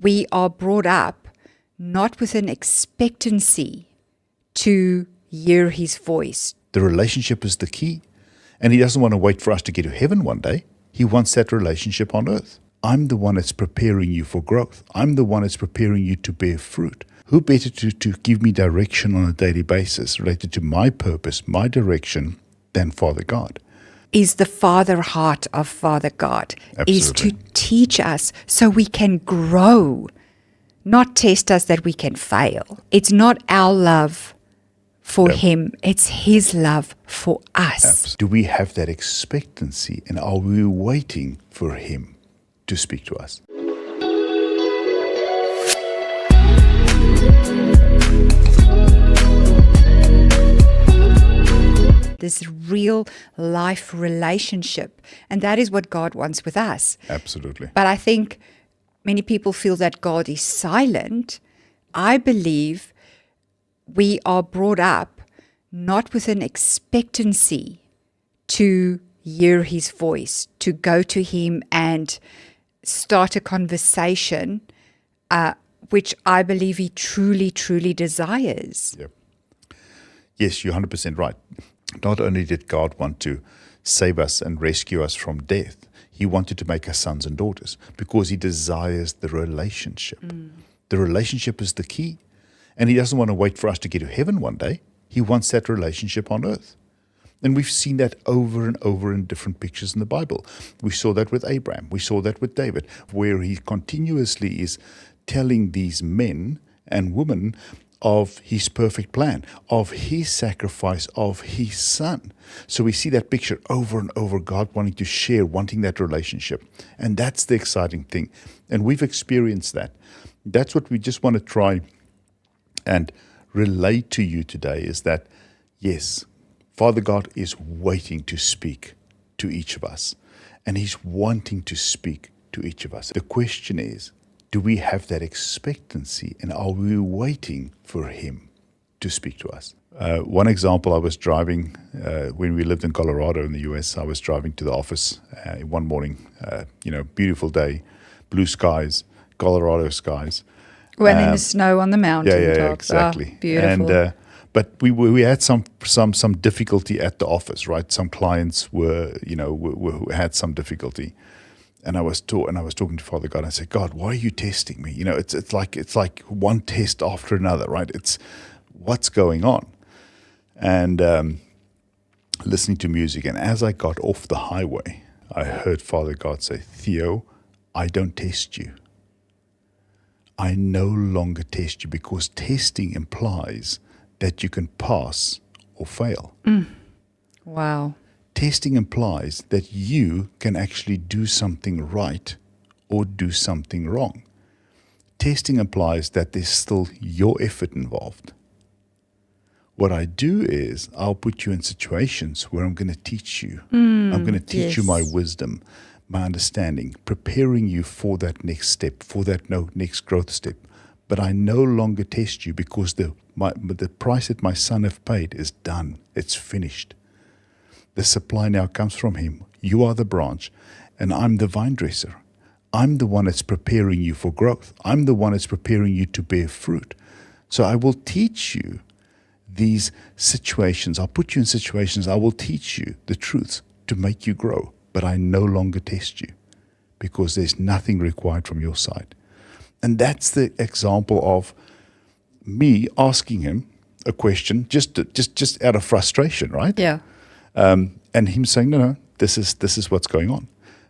we are brought up not with an expectancy to hear his voice. The relationship is the key. And he doesn't want to wait for us to get to heaven one day. He wants that relationship on earth. I'm the one that's preparing you for growth. I'm the one that's preparing you to bear fruit. Who better to give me direction on a daily basis related to my purpose, my direction, than Father God? Is the father heart of Father God. Absolutely. Is to teach us so we can grow, not test us that we can fail. It's not our love for him, it's his love for us. Do we have that expectancy, and are we waiting for him to speak to us? This real life relationship. And that is what God wants with us. Absolutely. But I think many people feel that God is silent. I believe we are brought up not with an expectancy to hear his voice, to go to him and start a conversation, which I believe he truly, truly desires. Yep. Yes, you're 100% right. Not only did God want to save us and rescue us from death, he wanted to make us sons and daughters because he desires the relationship. The relationship is the key. And he doesn't want to wait for us to get to heaven one day. He wants that relationship on earth. And we've seen that over and over in different pictures in the Bible. We saw that with Abraham. We saw that with David, where he continuously is telling these men and women of his perfect plan, of his sacrifice, of his son. So we see that picture over and over, God wanting to share, wanting that relationship. And that's the exciting thing. And we've experienced that. That's what we just want to try and relate to you today, is that, yes, Father God is waiting to speak to each of us. And he's wanting to speak to each of us. The question is, do we have that expectancy, and are we waiting for him to speak to us? One example, I was driving, when we lived in Colorado in the US, I was driving to the office one morning, beautiful day, blue skies, Colorado skies. When in the snow on the mountain tops. Exactly. Oh, beautiful. And, but we had some difficulty at the office, right? Some clients were had some difficulty. And I was talking to Father God. I said, God, why are you testing me? It's like one test after another, right? It's what's going on. And listening to music. And as I got off the highway, I heard Father God say, Theo, I don't test you. I no longer test you, because testing implies that you can pass or fail. Wow. Testing implies that you can actually do something right or do something wrong. Testing implies that there's still your effort involved. What I do is I'll put you in situations where I'm going to teach you. I'm going to teach you my wisdom, my understanding, preparing you for that next step, for that next growth step. But I no longer test you, because the price that my son have paid is done. It's finished. The supply now comes from him. You are the branch, and I'm the vine dresser. I'm the one that's preparing you for growth. I'm the one that's preparing you to bear fruit. So I will teach you these situations. I'll put you in situations. I will teach you the truths to make you grow. But I no longer test you, because there's nothing required from your side. And that's the example of me asking him a question just out of frustration, right? Yeah. And him saying, no, this is what's going on.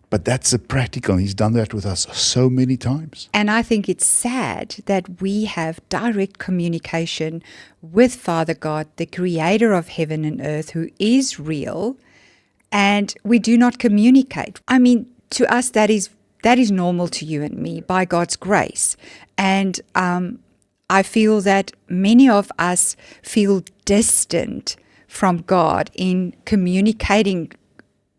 But that's the practical. He's done that with us so many times. And I think it's sad that we have direct communication with Father God, the creator of heaven and earth, who is real, and we do not communicate. I mean, to us, that is normal, to you and me, by God's grace. And I feel that many of us feel distant from God in communicating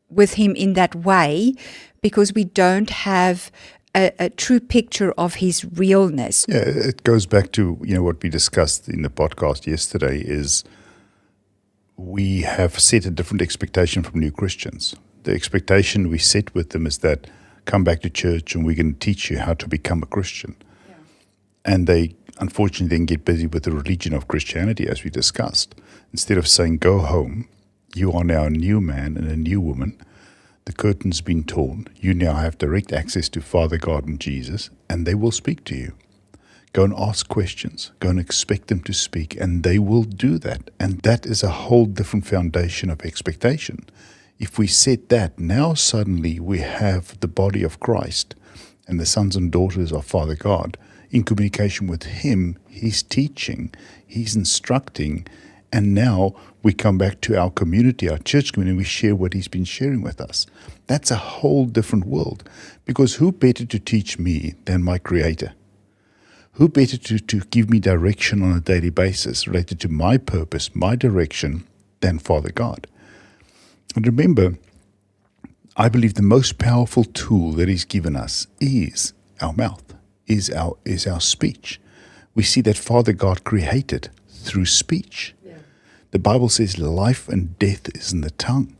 with him in that way, because we don't have a true picture of his realness. Yeah, it goes back to what we discussed in the podcast yesterday, is we have set a different expectation from new Christians. The expectation we set with them is that come back to church and we're going to teach you how to become a Christian. Yeah. And they unfortunately then get busy with the religion of Christianity, as we discussed. Instead of saying, go home, you are now a new man and a new woman. The curtain's been torn. You now have direct access to Father God and Jesus, and they will speak to you. Go and ask questions. Go and expect them to speak, and they will do that. And that is a whole different foundation of expectation. If we set that, now suddenly we have the body of Christ and the sons and daughters of Father God in communication with Him. He's teaching, He's instructing, and now we come back to our community, our church community, and we share what He's been sharing with us. That's a whole different world, because who better to teach me than my Creator? Who better to give me direction on a daily basis related to my purpose, my direction, than Father God? And remember, I believe the most powerful tool that He's given us is our mouth, is our speech. We see that Father God created through speech. Yeah. The Bible says life and death is in the tongue.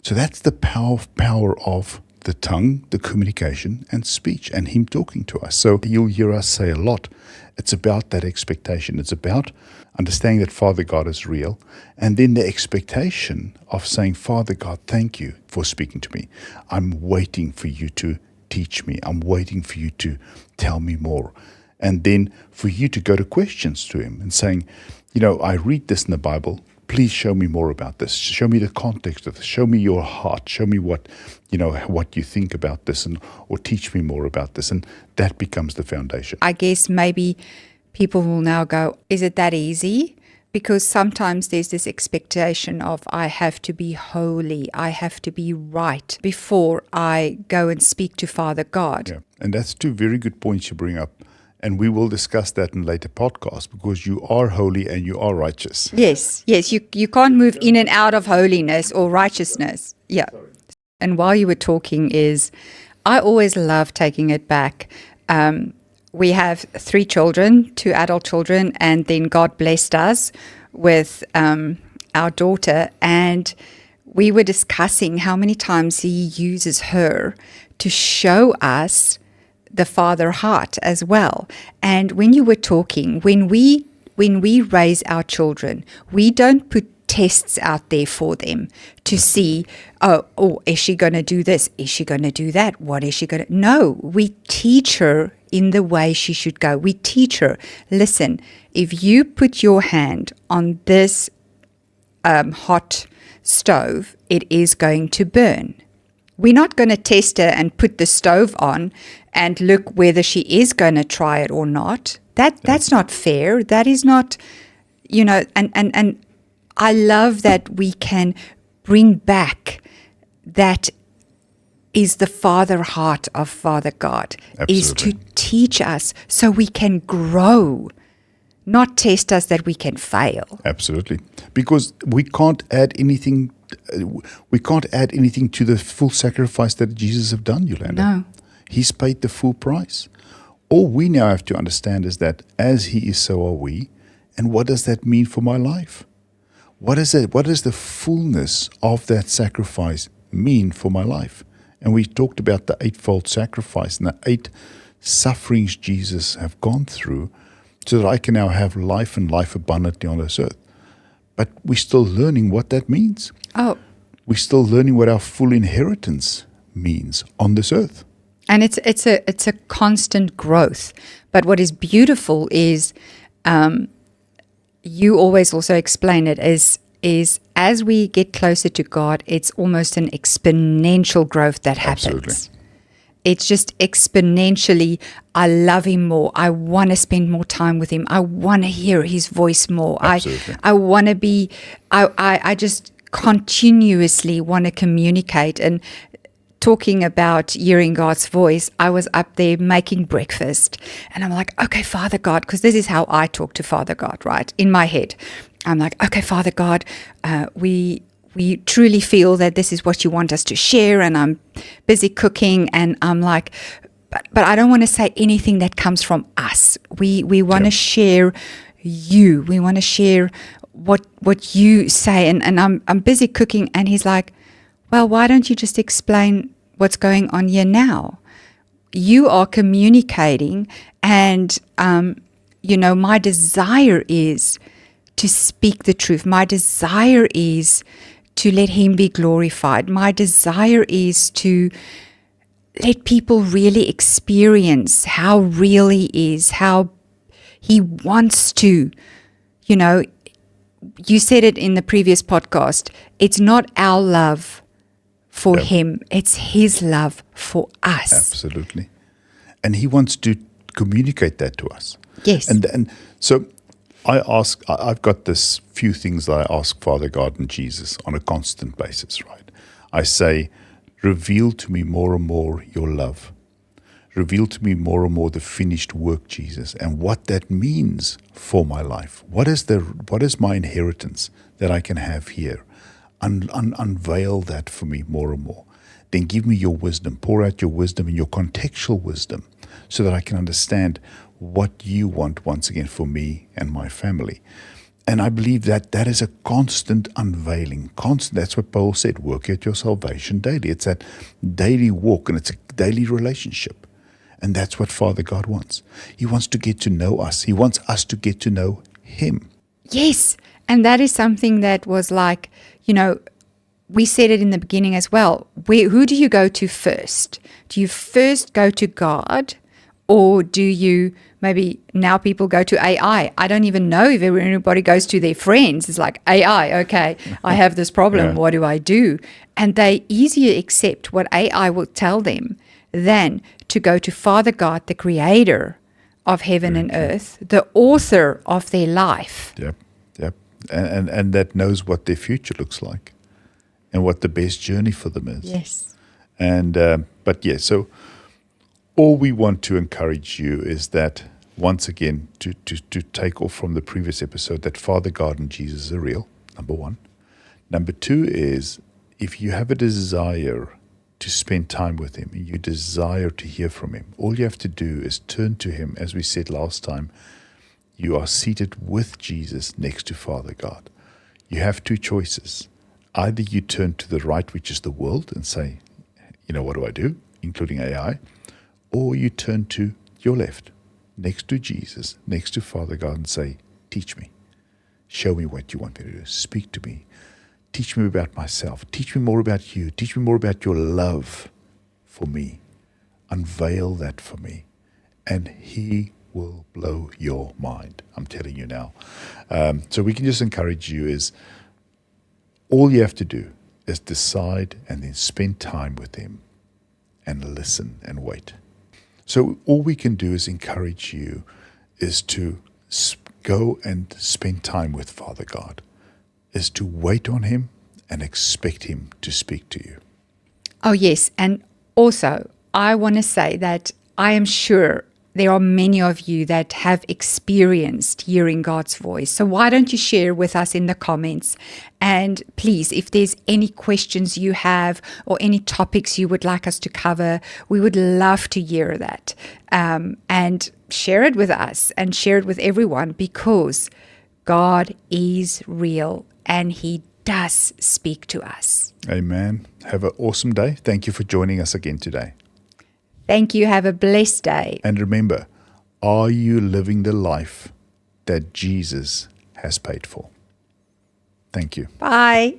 So that's the power of the tongue, the communication, and speech, and Him talking to us. So you'll hear us say a lot. It's about that expectation. It's about understanding that Father God is real, and then the expectation of saying, Father God, thank you for speaking to me. I'm waiting for you to teach me. I'm waiting for you to tell me more. And then for you to go to questions to Him and saying, I read this in the Bible. Please show me more about this. Show me the context of this. Show me your heart. Show me what you think about this, or teach me more about this. And that becomes the foundation. I guess maybe people will now go, is it that easy? Because sometimes there's this expectation of, I have to be holy, I have to be right before I go and speak to Father God. Yeah, and that's two very good points you bring up. And we will discuss that in later podcasts, because you are holy and you are righteous. Yes, you can't move in and out of holiness or righteousness. Yeah. And while you were talking I always love taking it back. We have 3 children, 2 adult children, and then God blessed us with our daughter. And we were discussing how many times He uses her to show us the Father heart as well. And when you were talking, when we raise our children, we don't put tests out there for them to see, is she going to do this? Is she going to do that? What is she going to? No, we teach her in the way she should go. We teach her, listen, if you put your hand on this hot stove, it is going to burn. We're not going to test her and put the stove on and look whether she is going to try it or not. That's not fair. That is not, and I love that we can bring back that is the Father heart of Father God. Absolutely. Is to teach us so we can grow, not test us that we can fail. Absolutely. Because we can't add anything. We can't add anything to the full sacrifice that Jesus have done, Yolanda. No. He's paid the full price. All we now have to understand is that as He is, so are we. And what does that mean for my life? What is it? What does the fullness of that sacrifice mean for my life? And we talked about the 8-fold sacrifice and the 8 sufferings Jesus have gone through so that I can now have life and life abundantly on this earth. But we're still learning what that means. Oh. We're still learning what our full inheritance means on this earth. And it's a constant growth. But what is beautiful is, you always also explain it is as we get closer to God, it's almost an exponential growth that happens. Absolutely. It's just exponentially, I love Him more. I want to spend more time with Him. I want to hear His voice more. Absolutely. I want to be, I just continuously want to communicate. And talking about hearing God's voice, I was up there making breakfast. And I'm like, okay, Father God, because this is how I talk to Father God, right? In my head. I'm like, okay, Father God, we truly feel that this is what you want us to share, and I'm busy cooking, and I'm like, but I don't want to say anything that comes from us. We want to share you. We want to share what you say, and I'm busy cooking, and He's like, well, why don't you just explain what's going on here now? you are communicating, and my desire is to speak the truth. My desire is to let him be glorified. My desire is to let people really experience how real he is, how he wants to, you said it in the previous podcast, it's not our love for Yep. him, it's his love for us. Absolutely. And he wants to communicate that to us. Yes. And so I've got this few things that I ask Father God and Jesus on a constant basis, right? I say, reveal to me more and more your love. Reveal to me more and more the finished work, Jesus, and what that means for my life. What is my inheritance that I can have here? Unveil that for me more and more. Then give me your wisdom. Pour out your wisdom and your contextual wisdom so that I can understand what you want once again for me and my family. And I believe that that is a constant unveiling. That's what Paul said, work out your salvation daily. It's that daily walk, and it's a daily relationship. And that's what Father God wants. He wants to get to know us. He wants us to get to know him. Yes. And that is something that was like, we said it in the beginning as well. Who do you go to first? Do you first go to God, or do you, maybe now people go to AI? I don't even know if anybody goes to their friends. It's like, AI, okay, I have this problem. Yeah. What do I do? And they easier accept what AI will tell them than to go to Father God, the creator of heaven and earth, the author of their life. Yep. And that knows what their future looks like and what the best journey for them is. Yes. And so all we want to encourage you is that, once again, to take off from the previous episode, that Father God and Jesus are real, number one. Number two is, if you have a desire to spend time with him, you desire to hear from him, all you have to do is turn to him. As we said last time, you are seated with Jesus next to Father God. You have two choices. Either you turn to the right, which is the world, and say, what do I do, including AI? Or you turn to your left, next to Jesus, next to Father God, and say, teach me. Show me what you want me to do. Speak to me. Teach me about myself. Teach me more about you. Teach me more about your love for me. Unveil that for me. And he will blow your mind. I'm telling you now. So we can just encourage you is, all you have to do is decide and then spend time with him and listen and wait. So all we can do is encourage you is to go and spend time with Father God, is to wait on him and expect him to speak to you. Oh, yes. And also, I want to say that I am sure there are many of you that have experienced hearing God's voice. So why don't you share with us in the comments? And please, if there's any questions you have or any topics you would like us to cover, we would love to hear that. And share it with us and share it with everyone, because God is real and he does speak to us. Amen. Have an awesome day. Thank you for joining us again today. Thank you. Have a blessed day. And remember, are you living the life that Jesus has paid for? Thank you. Bye.